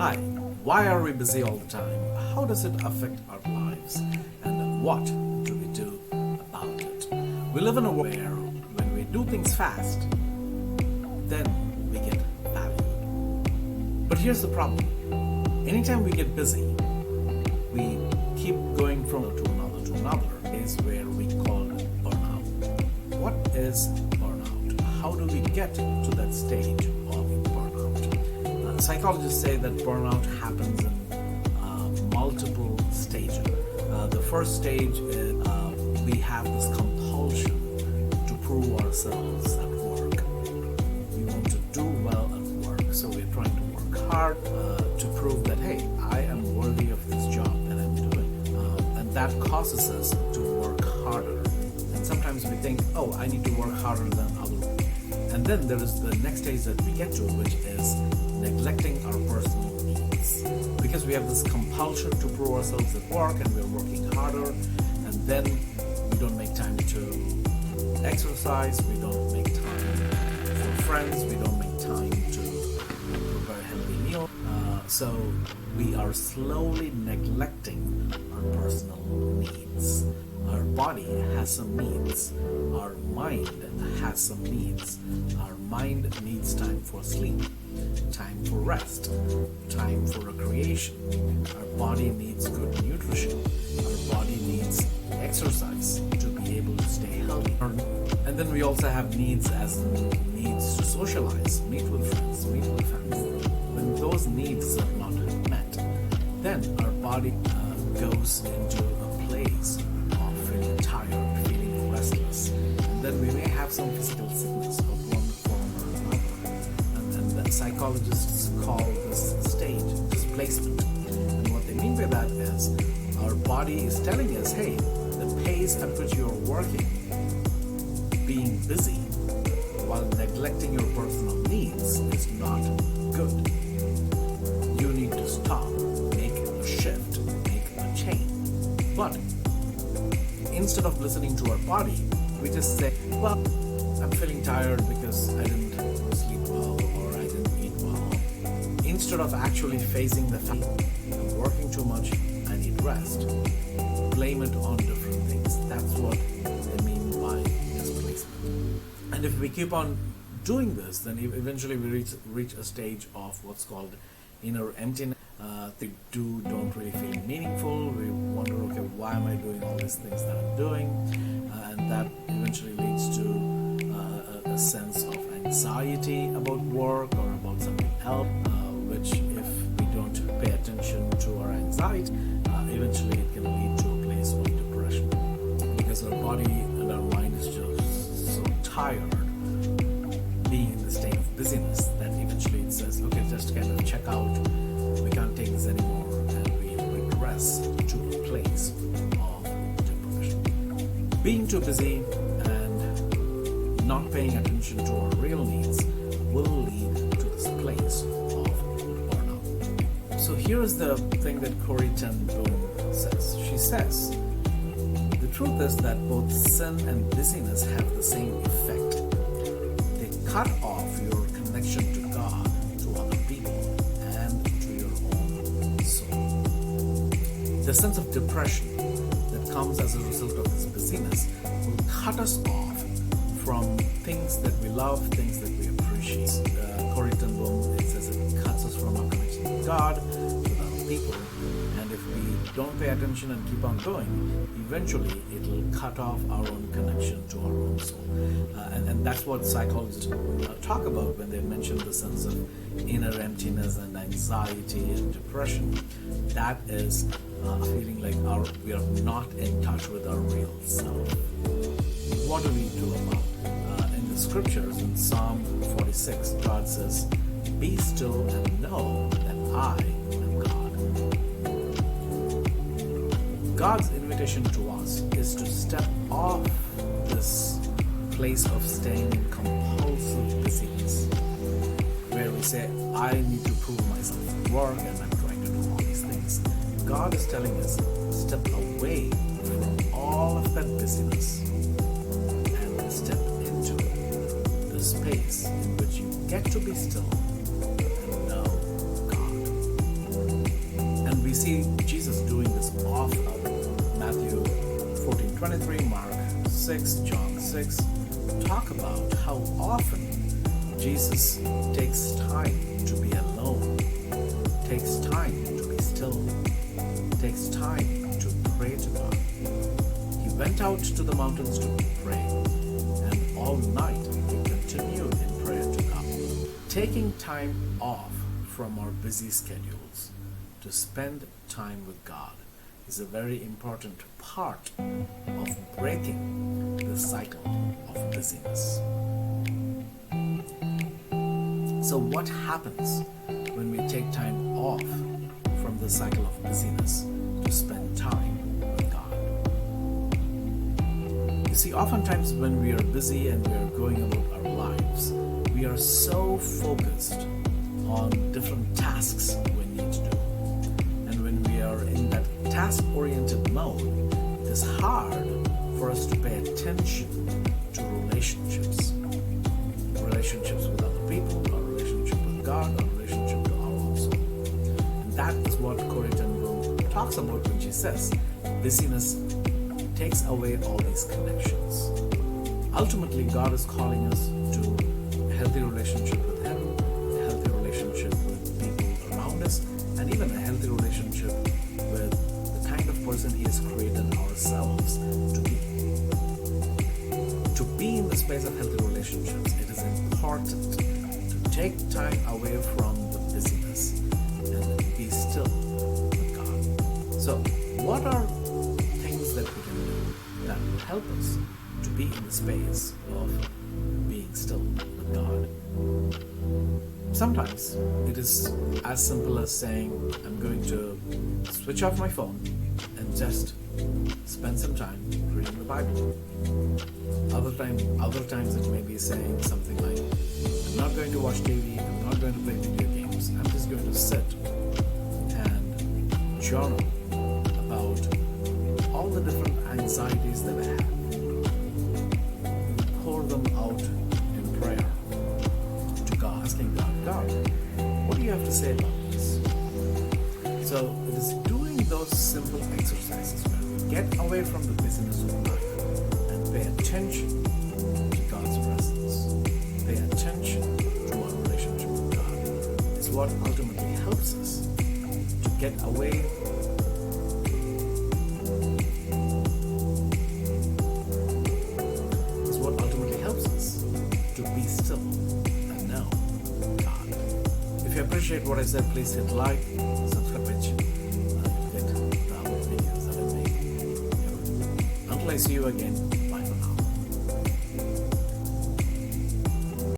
Hi, why are we busy all the time? How does it affect our lives? And what do we do about it? We live in a world where when we do things fast, then we get valued. But here's the problem. Anytime we get busy, we keep going from to another is where we call it burnout. What is burnout? How do we get to that stage of burnout? Psychologists say that burnout happens in multiple stages. The first stage is we have this compulsion to prove ourselves at work. We want to do well at work, so we're trying to work hard to prove that, hey, I am worthy of this job that I'm doing. And that causes us to work harder. And sometimes we think, oh, I need to work harder than others. And then there is the next stage that we get to, which is neglecting our personal needs. Because we have this compulsion to prove ourselves at work and we're working harder, and then we don't make time to exercise, we don't make time for friends, we don't make time to prepare a healthy meal. So we are slowly neglecting our personal needs. Our body has some needs. Our mind has some needs. Our mind needs time for sleep, time for rest, time for recreation. Our body needs good nutrition. Our body needs exercise to be able to stay healthy. And then we also have needs as needs to socialize, meet with friends, meet with family. When those needs are not met, then our body goes into a place of feeling tired, feeling restless. And then we may have some physical sickness of one form or another. And the psychologists call this stage displacement. And what they mean by that is our body is telling us, hey, the pace at which you're working, being busy while neglecting your personal needs is not good. You need to stop, make a shift, make a change. But instead of listening to our body, we just say, well, I'm feeling tired because I didn't sleep well or I didn't eat well. Instead of actually facing the fact I'm working too much, I need rest, blame it on different things. That's what they mean by displacement. And if we keep on doing this, then eventually we reach a stage of what's called inner emptiness. Things don't really feel meaningful. We wonder, okay, why am I doing all these things that I'm doing? And that eventually leads to a sense of anxiety about work or about something else, which if we don't pay attention to our anxiety, eventually it can lead to a place of depression. Because our body and our mind is just so tired being in the state of busyness that eventually it says, okay, just kind of check out. We can't take this anymore, and we regress to a place of depression. Being too busy and not paying attention to our real needs will lead to this place of burnout. So here is the thing that Corrie says. She says, the truth is that both sin and busyness have the same effect. They cut off your connection to God, to other people, and to your own soul. The sense of depression that comes as a result of this busyness will cut us off from things that we love, things that we appreciate. Corrie it says it cuts us from our connection to God, with other people, and if we don't pay attention and keep on going, eventually it will cut off our own connection to our own soul. And that's what psychologists talk about when they mention the sense of inner emptiness and anxiety and depression. That is feeling like we are not in touch with our real self. What do we do about it? In the scriptures, in Psalm 46, God says, be still and know that I am God. God's invitation to us is to step off this place of staying in compulsive busyness, where we say, I need to prove myself at work and I'm trying to do all these things. God is telling us, step away from all of that busyness and step into the space in which you get to be still and know God. see Jesus doing this often. Matthew 14:23, Mark 6, John 6 talk about how often Jesus takes time to be alone, takes time to be still, takes time to pray to God. He went out to the mountains to pray, and all night he continued in prayer to God. Taking time off from our busy schedules to spend time with God is a very important part of breaking the cycle of busyness. So what happens when we take time off from the cycle of busyness to spend time with God? You see, oftentimes when we are busy and we are going about our lives, we are so focused on different tasks we need to do. And when we are in that task-oriented mode, it is hard for us to pay attention to relationships. Relationships with other people, our relationship with God, our relationship to our own soul. And that is what Corrie talks about when she says busyness takes away all these connections. Ultimately, God is calling us to a healthy relationship with Him, a healthy relationship with people around us, and even a healthy relationship with the kind of person He has created ourselves to be. To be in the space of healthy relationships, it is important to take time away from the busyness and be still with God. So, what are things that we can do that will help us to be in the space of being still with God? Sometimes it is as simple as saying, I'm going to switch off my phone and just spend some time reading the Bible. Other times it may be saying something like, I'm not going to watch TV, I'm not going to play video games, I'm just going to sit and journal about all the different anxieties that I have. Pour them out in prayer to God, asking God, what do you have to say about this? So it is doing those simple exercises where we get away from the busyness of life and pay attention to God's presence, pay attention to our relationship with God, is what ultimately helps us to get away to be still and know God. If you appreciate what I said, please hit like, subscribe, and get the other videos that I make. Until I see you again,